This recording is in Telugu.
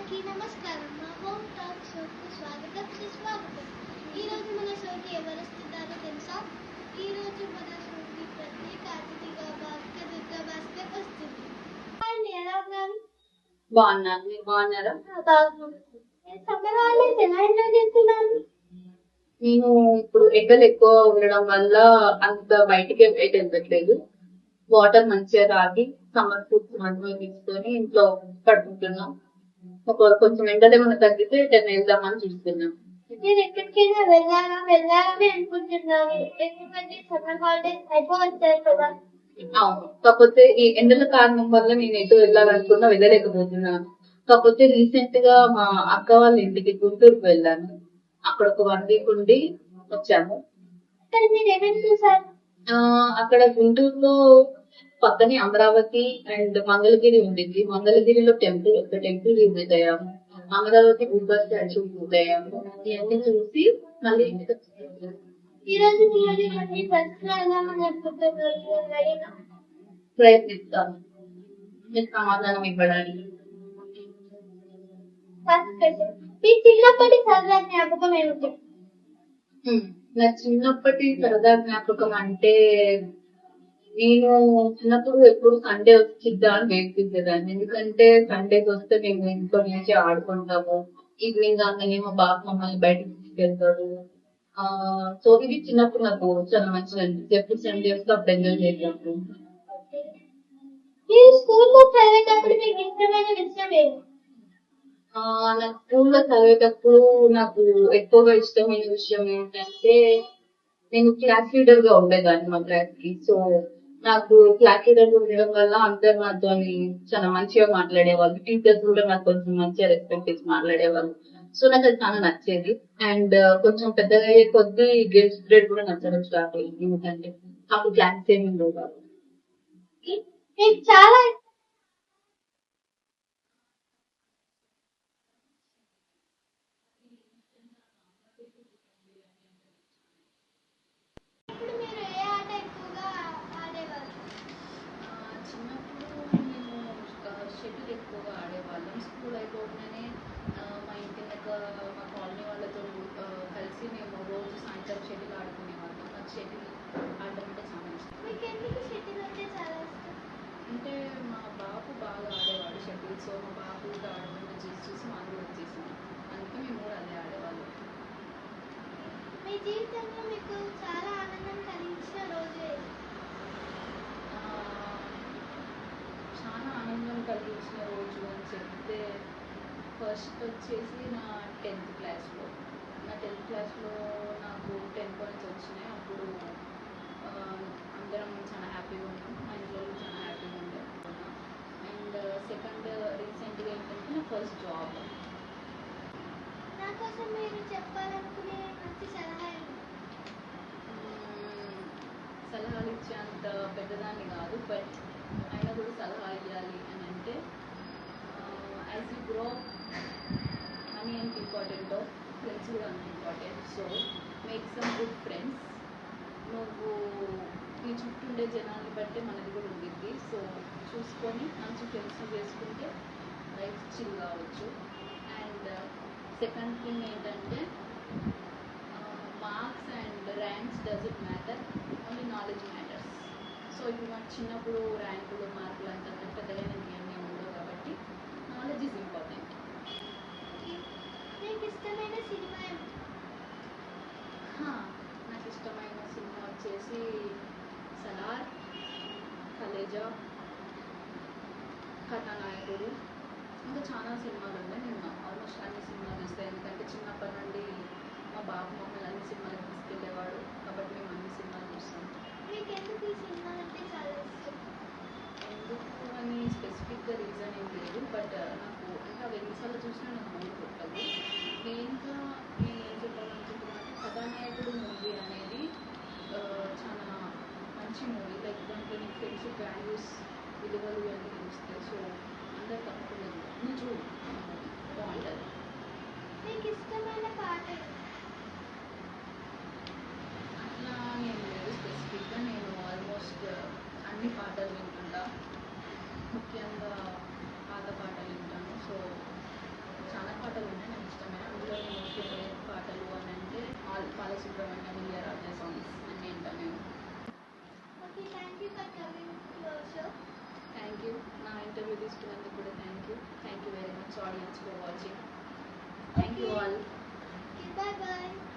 అందరికీ నమస్కారం. మా హోమ్ టాక్ షోకు స్వాగతం సుస్వాగతం. ఈరోజు మన షోకి ఎవరు వస్తున్నారో తెలుసా? ఈరోజు మన షోకి ప్రత్యేక అతిథిగా దుర్గా భాస్కర్ వస్తుంది. అండి, ఎలా ఉన్నారు? బాగున్నాను, మీరు బాగున్నారా? సమ్మర్ హాలిడేస్ ఎలా ఎంజాయ్ చేస్తున్నారు? నేను ఇప్పుడు ఎండలు ఎక్కువ ఉండడం వల్ల అంత బయటికి అయితే వెళ్ళట్లేదు. వాటర్ మంచిగా తాగి సమ్మర్ ఫుడ్స్ మంచిగా తీసుకొని ఇంట్లో పడుకుంటున్నాం. కొంచెం ఎండలు ఏమైనా తగ్గితే ఎటైనా వెళ్దామని చూస్తున్నాం. నేను ఎక్కడికైనా వెళ్ళాలని అనుకుంటున్నాను. ఎందుకంటే సమ్మర్ హాలిడేస్ అయిపోవచ్చాయి కదా. అవును, కాకపోతే ఈ ఎండల కారణం వల్ల నేను ఎటు వెళ్ళాలనుకున్నా వెళ్ళలేకపోతున్నాను. కాకపోతే రీసెంట్ గా మా అక్క వాళ్ళ ఇంటికి గుంటూరుకు వెళ్ళాను. అక్కడ ఒక 1 వీక్ ఉండి వచ్చాము. అక్కడ మీరు ఏమేమి చూసారు? అక్కడ గుంటూరులో పక్కనే అమరావతి అండ్ మంగళగిరి ఉండింది. మంగళగిరిలో ఒక టెంపుల్ విజిట్ అయ్యాము. అమరావతి బుద్ధ స్టాచ్యూ విజిట్ అయ్యాము. ఇవన్నీ చూసి మళ్ళీ ఇంటికి వచ్చేసాము. ఈ రోజు ప్రయత్నిస్తాను మీకు సమాధానం ఇవ్వడానికి. మీ చిన్నప్పటి సరదా జ్ఞాపకం ఏమిటి? నా చిన్నప్పటి సరదా జ్ఞాపకం అంటే నేను చిన్నప్పుడు ఎప్పుడు సండే వచ్చిద్దా అని వెయిట్ చేసేదాన్ని. ఎందుకంటే సండేస్ వస్తే మేము ఇంట్లో నుంచి ఆడుకుంటాము. ఈవినింగ్ కాగానే మా బాబు మమ్మల్ని బయటకు తీసుకెళ్తారు. సో ఇది చిన్నప్పుడు నాకు చాలా మంచిగా అనిపిస్తుంది. ఎప్పుడు సండే వస్తే అప్పుడు ఎంజాయ్ చేద్దాము. మీరు స్కూల్లో చదివేటప్పుడు మీకు ఇష్టమైన విషయం ఏమి? నాకు స్కూల్లో చదివేటప్పుడు నాకు ఎక్కువగా ఇష్టమైన విషయం ఏంటంటే నేను క్లాస్ లీడర్ గా ఉండేదాన్ని మా క్లాస్ కి. సో నాకు క్లాస్ లీడర్ గా ఉండడం వల్ల అందరు నాతో చాలా మంచిగా మాట్లాడేవాళ్ళు. టీచర్స్ కూడా నాకు కొంచెం మంచిగా రెస్పెక్ట్ ఇచ్చి మాట్లాడేవాళ్ళు. సో నాకు అది చాలా నచ్చేది. అండ్ కొంచెం పెద్దగా అయ్యే కొద్దీ గేమ్స్ పీరియడ్ కూడా నచ్చడం స్టార్ట్ అయ్యింది. ఎందుకంటే అప్పుడు క్లాస్ ఏమి ఉండవు కాబట్టి. మీకు చాలా ఇప్పుడు మీరు ఏ ఆట ఎక్కువగా ఆడేవారు? చిన్నప్పుడు మేము షటిల్ ఎక్కువగా ఆడేవాళ్ళం. స్కూల్ అయిపోగానే మా ఇంటి దగ్గర మా కాలనీ వాళ్ళతో కలిసి మేము రోజు సాయంత్రం షటిల్ ఆడుకునేవాళ్ళం. నాకు షటిల్ ఆడడం అంటే చాలా ఇష్టం. మీకు ఎందుకు షటిల్ అంటే చాలా ఇష్టం? అంటే మా బాబు బాగా ఆడేవాడు షటిల్. సో మా బాబు కూడా ఆడడం చూసి మాకు కూడా వచ్చేసింది. అందుకే మేము కూడా అదే ఆడేవాళ్ళం. మీ జీవితంలో మీకు చాలా ఆనందం కలిగించిన రోజు ఏది? చాలా ఆనందం కలిగించిన రోజు అని చెప్తే ఫస్ట్ వచ్చేసి నా 10th క్లాస్లో. నా 10th క్లాస్లో నాకు 10 పాయింట్స్ వచ్చినాయి. అప్పుడు అందరం చాలా హ్యాపీగా ఉన్నాం. మా ఇంట్లో చాలా హ్యాపీగా ఉండే. అండ్ సెకండ్ రీసెంట్గా ఏంటంటే నా ఫస్ట్ జాబ్. నా కోసం మీరు చెప్పాలనుకునే మంచి సలహా ఏమిటి? సలహాలు ఇచ్చేంత పెద్దదాన్ని కాదు, బట్ అయినా కూడా సలహా ఇవ్వాలి అని అంటే యాజ్ యూ గ్రో మనీ ఎంత ఇంపార్టెంటో ఫ్రెండ్స్ కూడా అంత important. So make some good friends. నువ్వు నీ చుట్టూ ఉండే జనాన్ని బట్టి మనది కూడా ఉండిద్ది. సో చూసుకొని మంచి ఫ్రెండ్స్ చేసుకుంటే లైఫ్ చిల్ కావచ్చు. అండ్ సెకండ్ థింగ్ ఏంటంటే marks and ranks doesn't matter, only knowledge matters. So ఇప్పుడు మాకు చిన్నప్పుడు ర్యాంకులు మార్కులు అంత పెద్దగా ఏమీ ఉండవు కాబట్టి నాలెడ్జ్ ఈజ్ ఇంపార్టెంట్. మీకు ఇష్టమైన సినిమా ఏమిటి? నాకు ఇష్టమైన సినిమా వచ్చేసి సలార్, కలేజా, కథానాయకుడు, ఇంకా చాలా సినిమాలు ఉన్నాయి. నేను ఆల్మోస్ట్ అన్ని సినిమాలు చూస్తాను. ఎందుకంటే చిన్నప్పటి నుండి మా బాబు మమ్మల్ని అన్ని సినిమాలకు తీసుకెళ్ళేవాడు కాబట్టి మేము అన్ని సినిమాలు చూస్తాం. మీకు ఎందుకు ఈ సినిమా అంటే చాలా ఇష్టం? ఎందుకు అని స్పెసిఫిక్గా రీజన్ ఏం లేదు, బట్ నాకు ఇంకా ఎన్నిసార్లు చూసినా నాకు బోర్ కొట్టదు. మెయిన్గా నేను ఏం చెప్పాలనుకుంటున్నాను అంటే కథానాయకుడు మూవీ అనేది చాలా మంచి మూవీ. లైక్ దాంట్లో నీకు ఫ్రెండ్షిప్ వాల్యూస్ విలువలు అన్నీ తెలుస్తాయి. సో అందరు తప్పకుండా నువ్వు చూడు, బాగుంటుంది. మీకు ఇష్టమైన పాట ఏమిటి? అట్లా నేను లేదు స్పెసిఫిక్గా. నేను ఆల్మోస్ట్ అన్ని పాటలు వింటుంటా, ముఖ్యంగా పాత పాటలు వింటాను. సో సుబ్రహ్మణ్యం, ఇళయరాజా సాంగ్స్ అన్నీ వింటాను నేను. Okay, thank you for coming to our show. Thank you. నా ఇంటర్వ్యూ తీసుకున్నందుకు కూడా thank you. Thank you very much audience for watching. Thank you all. Okay, bye bye.